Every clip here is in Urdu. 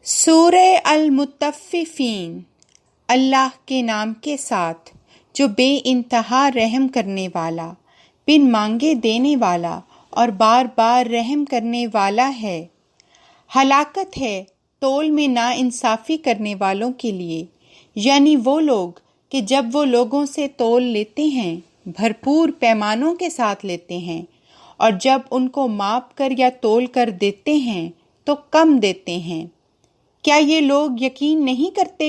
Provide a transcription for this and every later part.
سورہ المطففین۔ اللہ کے نام کے ساتھ جو بے انتہا رحم کرنے والا، بن مانگے دینے والا اور بار بار رحم کرنے والا ہے۔ ہلاکت ہے تول میں ناانصافی کرنے والوں کے لیے، یعنی وہ لوگ کہ جب وہ لوگوں سے تول لیتے ہیں بھرپور پیمانوں کے ساتھ لیتے ہیں، اور جب ان کو ماپ کر یا تول کر دیتے ہیں تو کم دیتے ہیں۔ کیا یہ لوگ یقین نہیں کرتے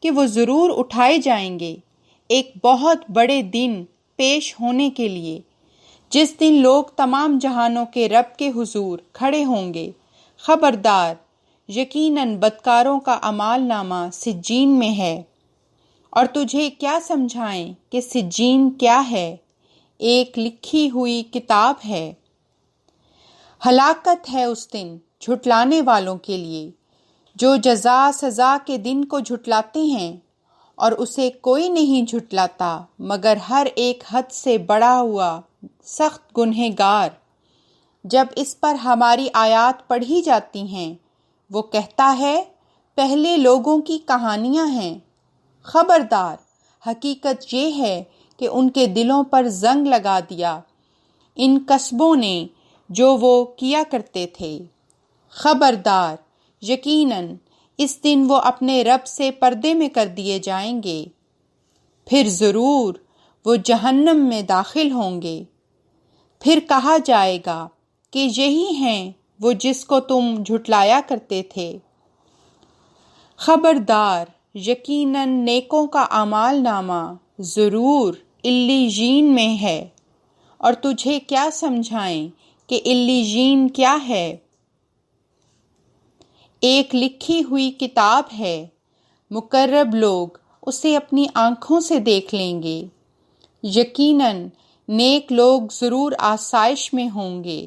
کہ وہ ضرور اٹھائے جائیں گے ایک بہت بڑے دن پیش ہونے کے لیے، جس دن لوگ تمام جہانوں کے رب کے حضور کھڑے ہوں گے۔ خبردار، یقیناً بدکاروں کا اعمال نامہ سجین میں ہے۔ اور تجھے کیا سمجھائیں کہ سجین کیا ہے؟ ایک لکھی ہوئی کتاب ہے۔ ہلاکت ہے اس دن جھٹلانے والوں کے لیے جو جزا سزا کے دن کو جھٹلاتے ہیں، اور اسے کوئی نہیں جھٹلاتا مگر ہر ایک حد سے بڑا ہوا سخت گنہگار۔ جب اس پر ہماری آیات پڑھی جاتی ہیں وہ کہتا ہے پہلے لوگوں کی کہانیاں ہیں۔ خبردار، حقیقت یہ ہے کہ ان کے دلوں پر زنگ لگا دیا ان کسبوں نے جو وہ کیا کرتے تھے۔ خبردار، یقیناً اس دن وہ اپنے رب سے پردے میں کر دیے جائیں گے، پھر ضرور وہ جہنم میں داخل ہوں گے۔ پھر کہا جائے گا کہ یہی ہیں وہ جس کو تم جھٹلایا کرتے تھے۔ خبردار، یقیناً نیکوں کا اعمال نامہ ضرور علیین میں ہے۔ اور تجھے کیا سمجھائیں کہ علیین کیا ہے؟ ایک لکھی ہوئی کتاب ہے، مقرب لوگ اسے اپنی آنکھوں سے دیکھ لیں گے۔ یقیناً نیک لوگ ضرور آسائش میں ہوں گے،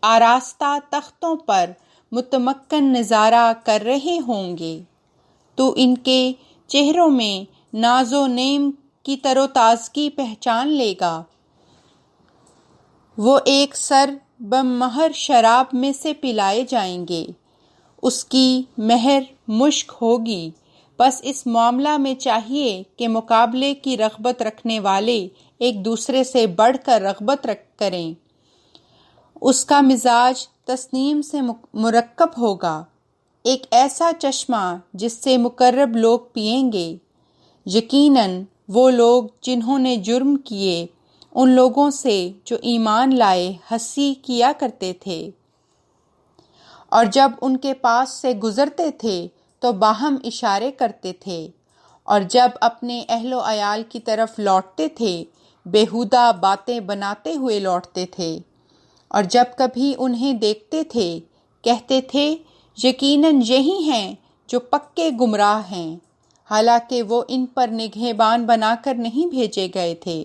آراستہ تختوں پر متمکن نظارہ کر رہے ہوں گے۔ تو ان کے چہروں میں ناز و نعیم کی تر و تازگی پہچان لے گا۔ وہ ایک سر بمہر شراب میں سے پلائے جائیں گے، اس کی مہر مشک ہوگی۔ بس اس معاملہ میں چاہیے کہ مقابلے کی رغبت رکھنے والے ایک دوسرے سے بڑھ کر رغبت کریں۔ اس کا مزاج تسنیم سے مرکب ہوگا، ایک ایسا چشمہ جس سے مقرب لوگ پئیں گے۔ یقیناً وہ لوگ جنہوں نے جرم کیے ان لوگوں سے جو ایمان لائے ہنسی کیا کرتے تھے، اور جب ان کے پاس سے گزرتے تھے تو باہم اشارے کرتے تھے، اور جب اپنے اہل و عیال کی طرف لوٹتے تھے بیہودہ باتیں بناتے ہوئے لوٹتے تھے، اور جب کبھی انہیں دیکھتے تھے کہتے تھے یقیناً یہی ہیں جو پکے گمراہ ہیں، حالانکہ وہ ان پر نگہبان بنا کر نہیں بھیجے گئے تھے۔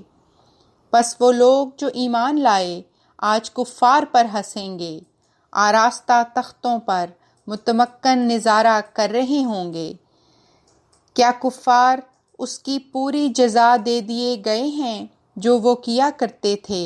پس وہ لوگ جو ایمان لائے آج کفار پر ہنسیں گے، آراستہ تختوں پر متمکن نظارہ کر رہے ہوں گے۔ کیا کفار اس کی پوری جزا دے دیے گئے ہیں جو وہ کیا کرتے تھے؟